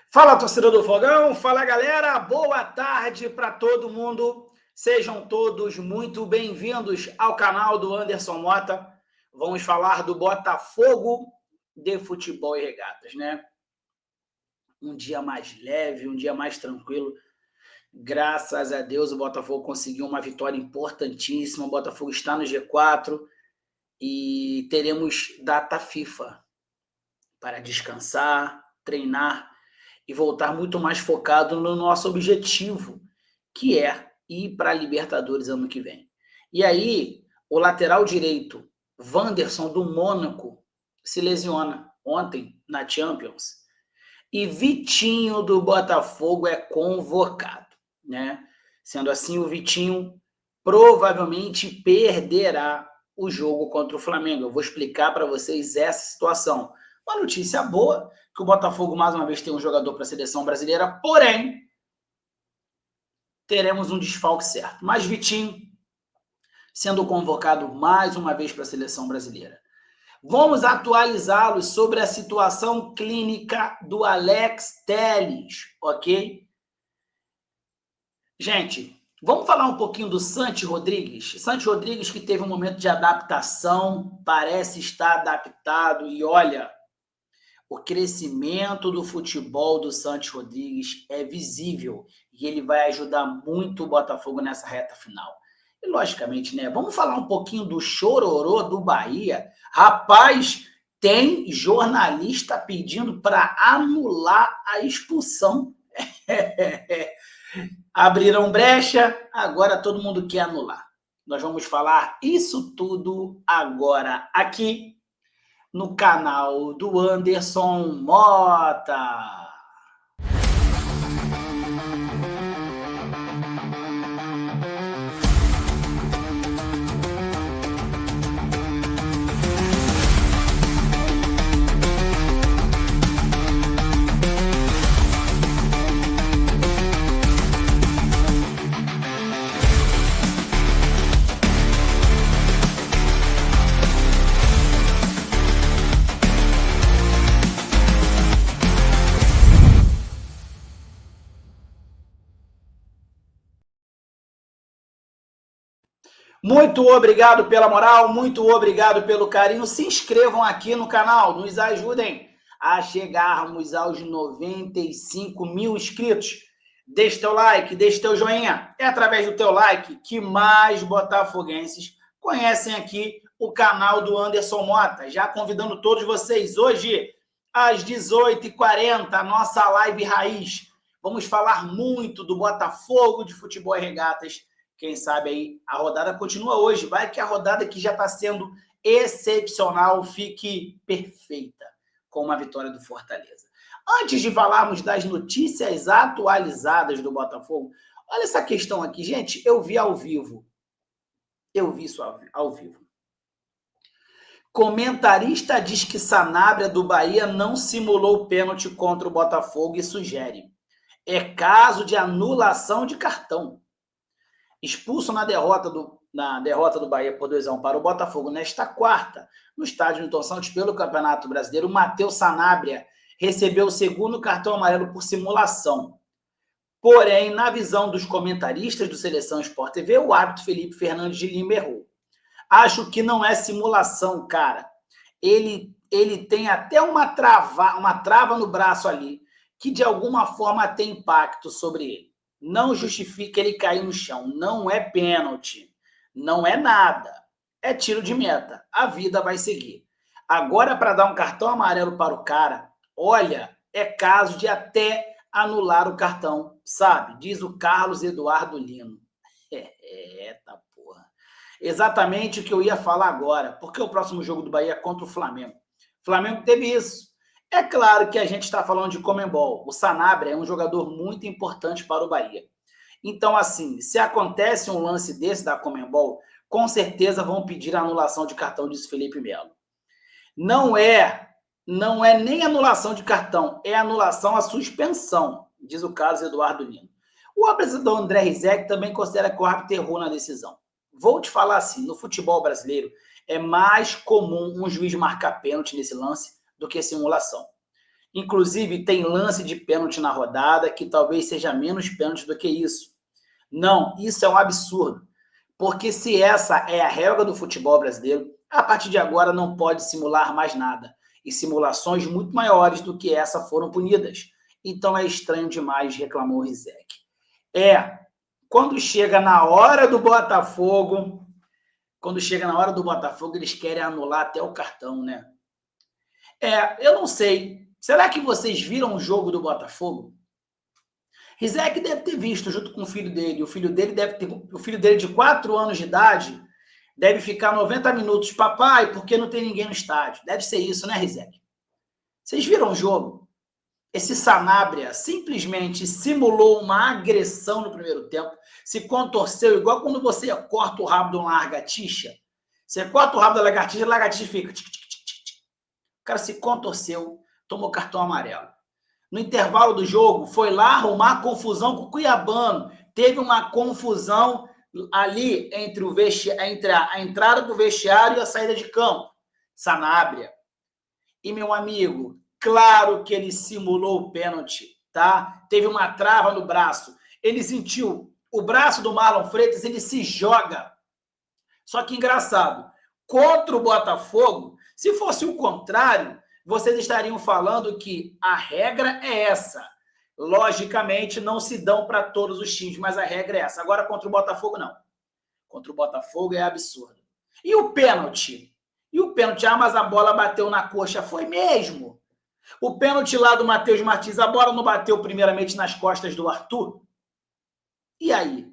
Fala, torcedor do Fogão, fala galera, boa tarde para todo mundo. Sejam todos muito bem-vindos ao canal do Anderson Mota. Vamos falar do Botafogo de Futebol e Regatas, né? Um dia mais leve, um dia mais tranquilo. Graças a Deus o Botafogo conseguiu uma vitória importantíssima. O Botafogo está no G4 e teremos data FIFA para descansar, treinar e voltar muito mais focado no nosso objetivo, que é ir para a Libertadores ano que vem. E aí, o lateral direito, Wanderson, do Mônaco, se lesiona ontem na Champions. E Vitinho, do Botafogo, é convocado, né? Sendo assim, o Vitinho provavelmente perderá o jogo contra o Flamengo. Eu vou explicar para vocês essa situação. Uma notícia boa, que o Botafogo mais uma vez tem um jogador para a seleção brasileira, porém, teremos um desfalque certo. Mas Vitinho sendo convocado mais uma vez para a seleção brasileira. Vamos atualizá-los sobre a situação clínica do Alex Telles, ok? Gente, vamos falar um pouquinho do Santi Rodrigues. Santi Rodrigues que teve um momento de adaptação, parece estar adaptado e olha, o crescimento do futebol do Santi Rodrigues é visível e ele vai ajudar muito o Botafogo nessa reta final. E, logicamente, né? Vamos falar um pouquinho do chororô do Bahia. Rapaz, tem jornalista pedindo para anular a expulsão. Abriram brecha, agora todo mundo quer anular. Nós vamos falar isso tudo agora aqui no canal do Anderson Mota. Muito obrigado pela moral, muito obrigado pelo carinho. Se inscrevam aqui no canal, nos ajudem a chegarmos aos 95 mil inscritos. Deixe teu like, deixe teu joinha. É através do teu like que mais botafoguenses conhecem aqui o canal do Anderson Mota. Já convidando todos vocês, hoje, às 18h40, a nossa live raiz. Vamos falar muito do Botafogo de Futebol e Regatas. Quem sabe aí a rodada continua hoje. Vai que a rodada que já está sendo excepcional fique perfeita com uma vitória do Fortaleza. Antes de falarmos das notícias atualizadas do Botafogo, olha essa questão aqui, gente. Eu vi ao vivo. Eu vi isso ao vivo. Comentarista diz que Sanabria do Bahia não simulou pênalti contra o Botafogo e sugere. É caso de anulação de cartão. Expulso na derrota do Bahia por 2-1 para o Botafogo nesta quarta, no estádio Newton Santos, pelo Campeonato Brasileiro, o Matheus Sanabria recebeu o segundo cartão amarelo por simulação. Porém, na visão dos comentaristas do Seleção Sport TV, o árbitro Felipe Fernandes de Lima errou. Acho que não é simulação, cara. Ele tem até uma trava no braço ali, que de alguma forma tem impacto sobre ele. Não justifica ele cair no chão. Não é pênalti. Não é nada. É tiro de meta. A vida vai seguir. Agora, para dar um cartão amarelo para o cara, olha, é caso de até anular o cartão, sabe? Diz o Carlos Eduardo Lino. Eita porra. Exatamente o que eu ia falar agora. Porque o próximo jogo do Bahia é contra o Flamengo. O Flamengo teve isso. É claro que a gente está falando de Conmebol. O Sanabria é um jogador muito importante para o Bahia. Então, assim, se acontece um lance desse da Conmebol, com certeza vão pedir a anulação de cartão, disse Felipe Melo. Não é nem anulação de cartão, é anulação à suspensão, diz o Carlos Eduardo Lino. O apresentador André Rizek também considera que o árbitro errou na decisão. Vou te falar assim, no futebol brasileiro, é mais comum um juiz marcar pênalti nesse lance do que simulação. Inclusive, tem lance de pênalti na rodada que talvez seja menos pênalti do que isso. Não, isso é um absurdo. Porque se essa é a regra do futebol brasileiro, a partir de agora não pode simular mais nada. E simulações muito maiores do que essa foram punidas. Então é estranho demais, reclamou Rizek. Quando chega na hora do Botafogo, eles querem anular até o cartão, né? Eu não sei. Será que vocês viram o jogo do Botafogo? Rizek deve ter visto junto com o filho dele. O filho dele de 4 anos de idade deve ficar 90 minutos. Papai, porque não tem ninguém no estádio? Deve ser isso, né, Rizek? Vocês viram o jogo? Esse Sanabria simplesmente simulou uma agressão no primeiro tempo, se contorceu, igual quando você corta o rabo de uma lagartixa. Você corta o rabo da lagartixa, a lagartixa fica... O cara se contorceu, tomou cartão amarelo. No intervalo do jogo, foi lá arrumar confusão com o Cuiabano. Teve uma confusão ali entre a entrada do vestiário e a saída de campo. Sanabria. E, meu amigo, claro que ele simulou o pênalti, tá? Teve uma trava no braço. Ele sentiu o braço do Marlon Freitas, ele se joga. Só que engraçado, contra o Botafogo, se fosse o contrário, vocês estariam falando que a regra é essa. Logicamente, não se dão para todos os times, mas a regra é essa. Agora, contra o Botafogo, não. Contra o Botafogo é absurdo. E o pênalti? Mas a bola bateu na coxa. Foi mesmo? O pênalti lá do Matheus Martins, a bola não bateu primeiramente nas costas do Arthur? E aí?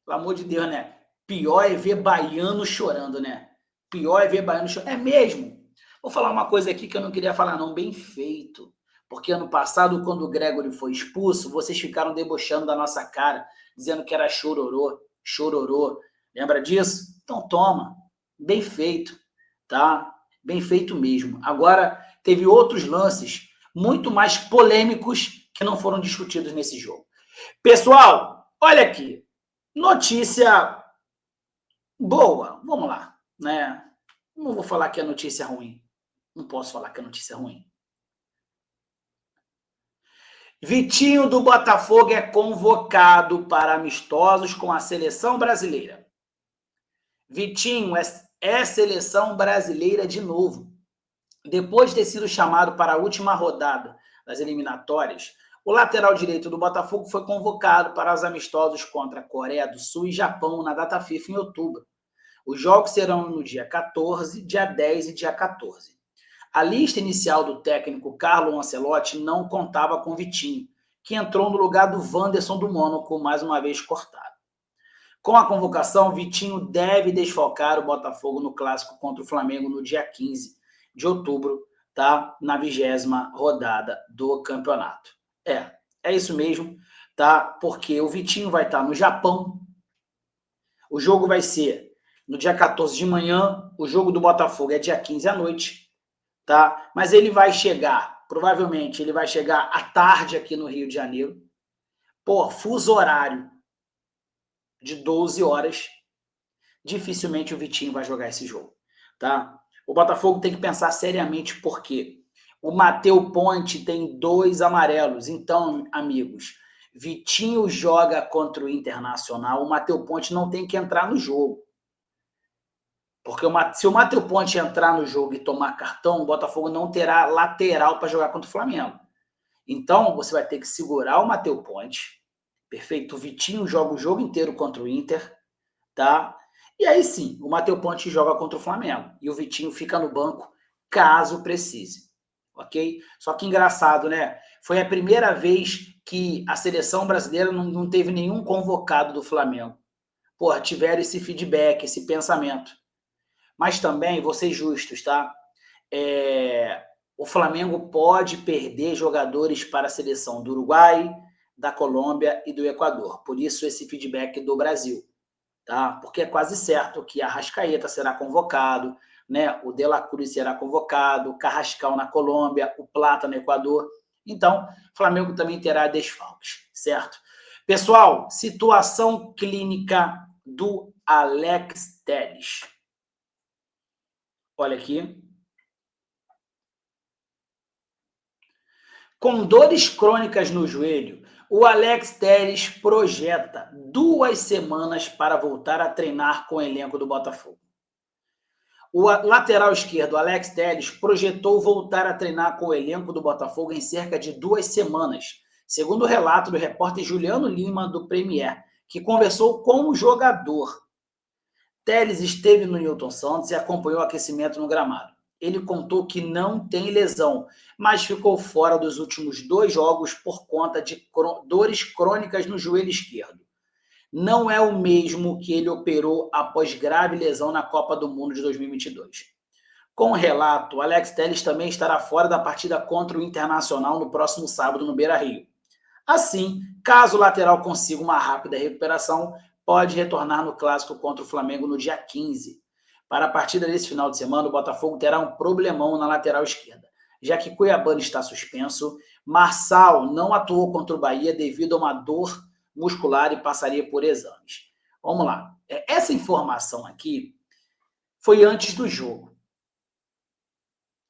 Pelo amor de Deus, né? Pior é ver baiano chorando, né? Pior é ver baiano chorando. É mesmo? Vou falar uma coisa aqui que eu não queria falar, não. Bem feito. Porque ano passado, quando o Gregory foi expulso, vocês ficaram debochando da nossa cara, dizendo que era chororô, chororô. Lembra disso? Então toma. Bem feito, tá? Bem feito mesmo. Agora, teve outros lances muito mais polêmicos que não foram discutidos nesse jogo. Pessoal, olha aqui. Notícia boa, vamos lá, né? Não vou falar que é notícia ruim. Não posso falar que é notícia ruim. Vitinho do Botafogo é convocado para amistosos com a seleção brasileira. Vitinho é seleção brasileira de novo. Depois de ter sido chamado para a última rodada das eliminatórias, o lateral direito do Botafogo foi convocado para os amistosos contra a Coreia do Sul e Japão na data FIFA em outubro. Os jogos serão no dia 14, dia 10 e dia 14. A lista inicial do técnico Carlo Ancelotti não contava com Vitinho, que entrou no lugar do Wanderson do Mônaco, mais uma vez cortado. Com a convocação, Vitinho deve desfalcar o Botafogo no clássico contra o Flamengo no dia 15 de outubro, tá? Na 20ª rodada do campeonato. É isso mesmo, tá? Porque o Vitinho vai estar no Japão. O jogo vai ser no dia 14 de manhã, o jogo do Botafogo é dia 15 à noite, tá? Mas ele vai chegar, provavelmente, ele vai chegar à tarde aqui no Rio de Janeiro, por fuso horário de 12 horas, dificilmente o Vitinho vai jogar esse jogo, tá? O Botafogo tem que pensar seriamente porque o Matheus Ponte tem 2 amarelos, então, amigos, Vitinho joga contra o Internacional, o Matheus Ponte não tem que entrar no jogo. Porque se o Matheus Ponte entrar no jogo e tomar cartão, o Botafogo não terá lateral para jogar contra o Flamengo. Então, você vai ter que segurar o Matheus Ponte. Perfeito? O Vitinho joga o jogo inteiro contra o Inter, tá? E aí sim, o Matheus Ponte joga contra o Flamengo. E o Vitinho fica no banco, caso precise. Ok? Só que engraçado, né? Foi a primeira vez que a seleção brasileira não teve nenhum convocado do Flamengo. Porra, tiveram esse feedback, esse pensamento. Mas também, vou ser justos, tá? O Flamengo pode perder jogadores para a seleção do Uruguai, da Colômbia e do Equador. Por isso, esse feedback do Brasil, tá? Porque é quase certo que a Arrascaeta será convocado, né? O De La Cruz será convocado, o Carrascal na Colômbia, o Plata no Equador. Então, o Flamengo também terá desfalques, certo? Pessoal, situação clínica do Alex Telles. Olha aqui. Com dores crônicas no joelho, o Alex Telles projeta 2 semanas para voltar a treinar com o elenco do Botafogo. O lateral esquerdo, Alex Telles, projetou voltar a treinar com o elenco do Botafogo em cerca de 2 semanas, segundo o relato do repórter Juliano Lima, do Premier, que conversou com o jogador. Telles esteve no Newton Santos e acompanhou o aquecimento no gramado. Ele contou que não tem lesão, mas ficou fora dos últimos 2 jogos por conta de dores crônicas no joelho esquerdo. Não é o mesmo que ele operou após grave lesão na Copa do Mundo de 2022. Com o relato, Alex Telles também estará fora da partida contra o Internacional no próximo sábado no Beira-Rio. Assim, caso o lateral consiga uma rápida recuperação, pode retornar no clássico contra o Flamengo no dia 15. Para a partida desse final de semana, o Botafogo terá um problemão na lateral esquerda, já que Cuiabano está suspenso, Marçal não atuou contra o Bahia devido a uma dor muscular e passaria por exames. Vamos lá. Essa informação aqui foi antes do jogo.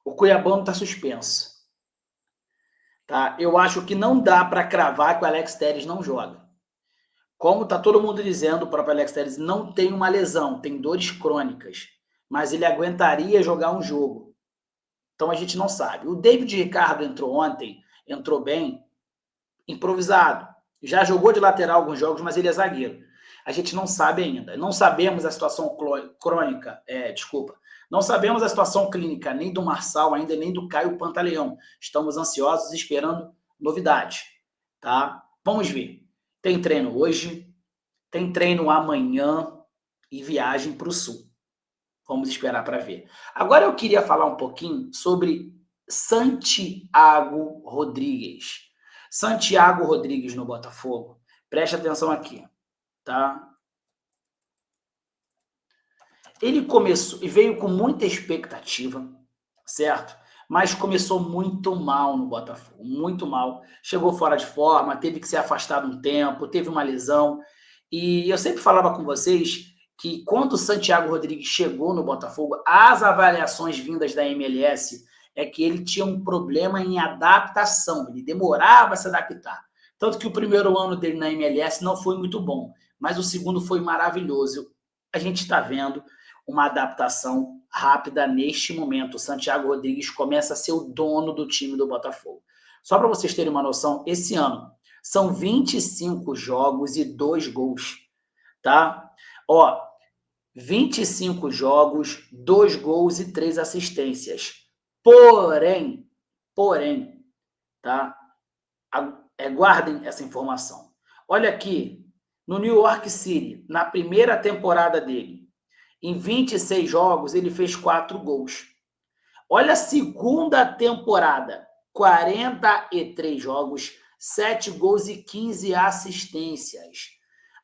O Cuiabano está suspenso. Tá? Eu acho que não dá para cravar que o Alex Telles não joga. Como está todo mundo dizendo, o próprio Alex Telles não tem uma lesão, tem dores crônicas, mas ele aguentaria jogar um jogo. Então a gente não sabe. O David Ricardo entrou ontem, entrou bem, improvisado. Já jogou de lateral alguns jogos, mas ele é zagueiro. A gente não sabe ainda. Não sabemos a situação crônica, não sabemos a situação clínica nem do Marçal ainda, nem do Caio Pantaleão. Estamos ansiosos esperando novidades, tá? Vamos ver. Tem treino hoje, tem treino amanhã e viagem para o Sul. Vamos esperar para ver. Agora eu queria falar um pouquinho sobre Santiago Rodrigues. Santiago Rodrigues no Botafogo. Preste atenção aqui, tá? Ele começou e veio com muita expectativa, certo? Mas começou muito mal no Botafogo, muito mal. Chegou fora de forma, teve que ser afastado um tempo, teve uma lesão. E eu sempre falava com vocês que quando o Santiago Rodrigues chegou no Botafogo, as avaliações vindas da MLS é que ele tinha um problema em adaptação, ele demorava a se adaptar. Tanto que o primeiro ano dele na MLS não foi muito bom, mas o segundo foi maravilhoso. A gente está vendo uma adaptação rápida neste momento. O Santiago Rodrigues começa a ser o dono do time do Botafogo. Só para vocês terem uma noção, esse ano são 25 jogos e 2 gols, tá? 25 jogos, 2 gols e 3 assistências. Porém, tá? Guardem essa informação. Olha aqui, no New York City, na primeira temporada dele, em 26 jogos, ele fez 4 gols. Olha a segunda temporada, 43 jogos, 7 gols e 15 assistências.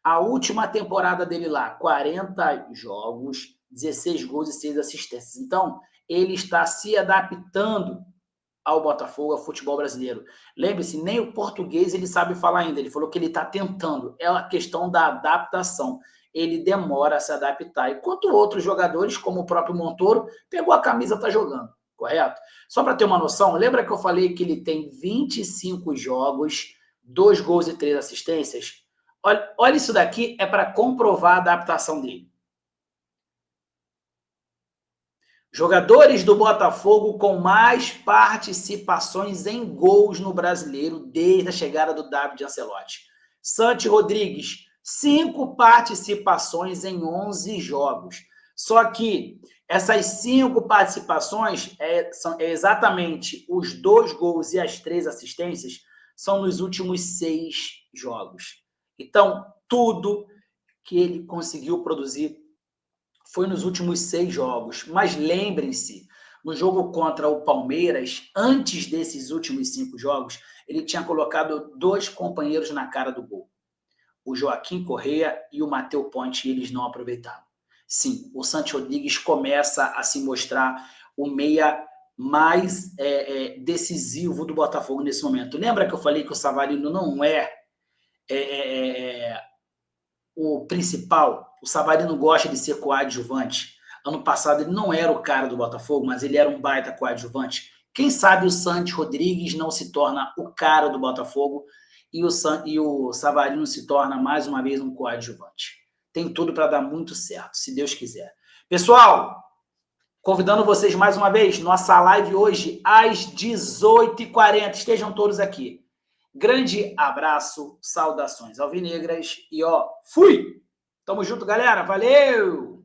A última temporada dele lá, 40 jogos, 16 gols e 6 assistências. Então, ele está se adaptando ao Botafogo, ao futebol brasileiro. Lembre-se, nem o português ele sabe falar ainda. Ele falou que ele está tentando. É a questão da adaptação. Ele demora a se adaptar. Enquanto outros jogadores, como o próprio Montoro, pegou a camisa e está jogando, correto? Só para ter uma noção, lembra que eu falei que ele tem 25 jogos, 2 gols e 3 assistências? Olha isso daqui, é para comprovar a adaptação dele. Jogadores do Botafogo com mais participações em gols no Brasileiro desde a chegada do David Ancelotti. Santi Rodrigues, 5 participações em 11 jogos. Só que essas 5 participações são exatamente os 2 gols e as 3 assistências são nos últimos 6 jogos. Então, tudo que ele conseguiu produzir foi nos últimos 6 jogos. Mas lembrem-se, no jogo contra o Palmeiras, antes desses últimos 5 jogos, ele tinha colocado 2 companheiros na cara do gol. O Joaquim Correa e o Matheus Ponte, e eles não aproveitaram. Sim, o Santi Rodrigues começa a se mostrar o meia mais decisivo do Botafogo nesse momento. Lembra que eu falei que o Savarino não é o principal? O Savarino gosta de ser coadjuvante. Ano passado ele não era o cara do Botafogo, mas ele era um baita coadjuvante. Quem sabe o Santos Rodrigues não se torna o cara do Botafogo e o Savarino se torna, mais uma vez, um coadjuvante. Tem tudo para dar muito certo, se Deus quiser. Pessoal, convidando vocês mais uma vez, nossa live hoje às 18h40. Estejam todos aqui. Grande abraço, saudações alvinegras e fui! Tamo junto, galera. Valeu!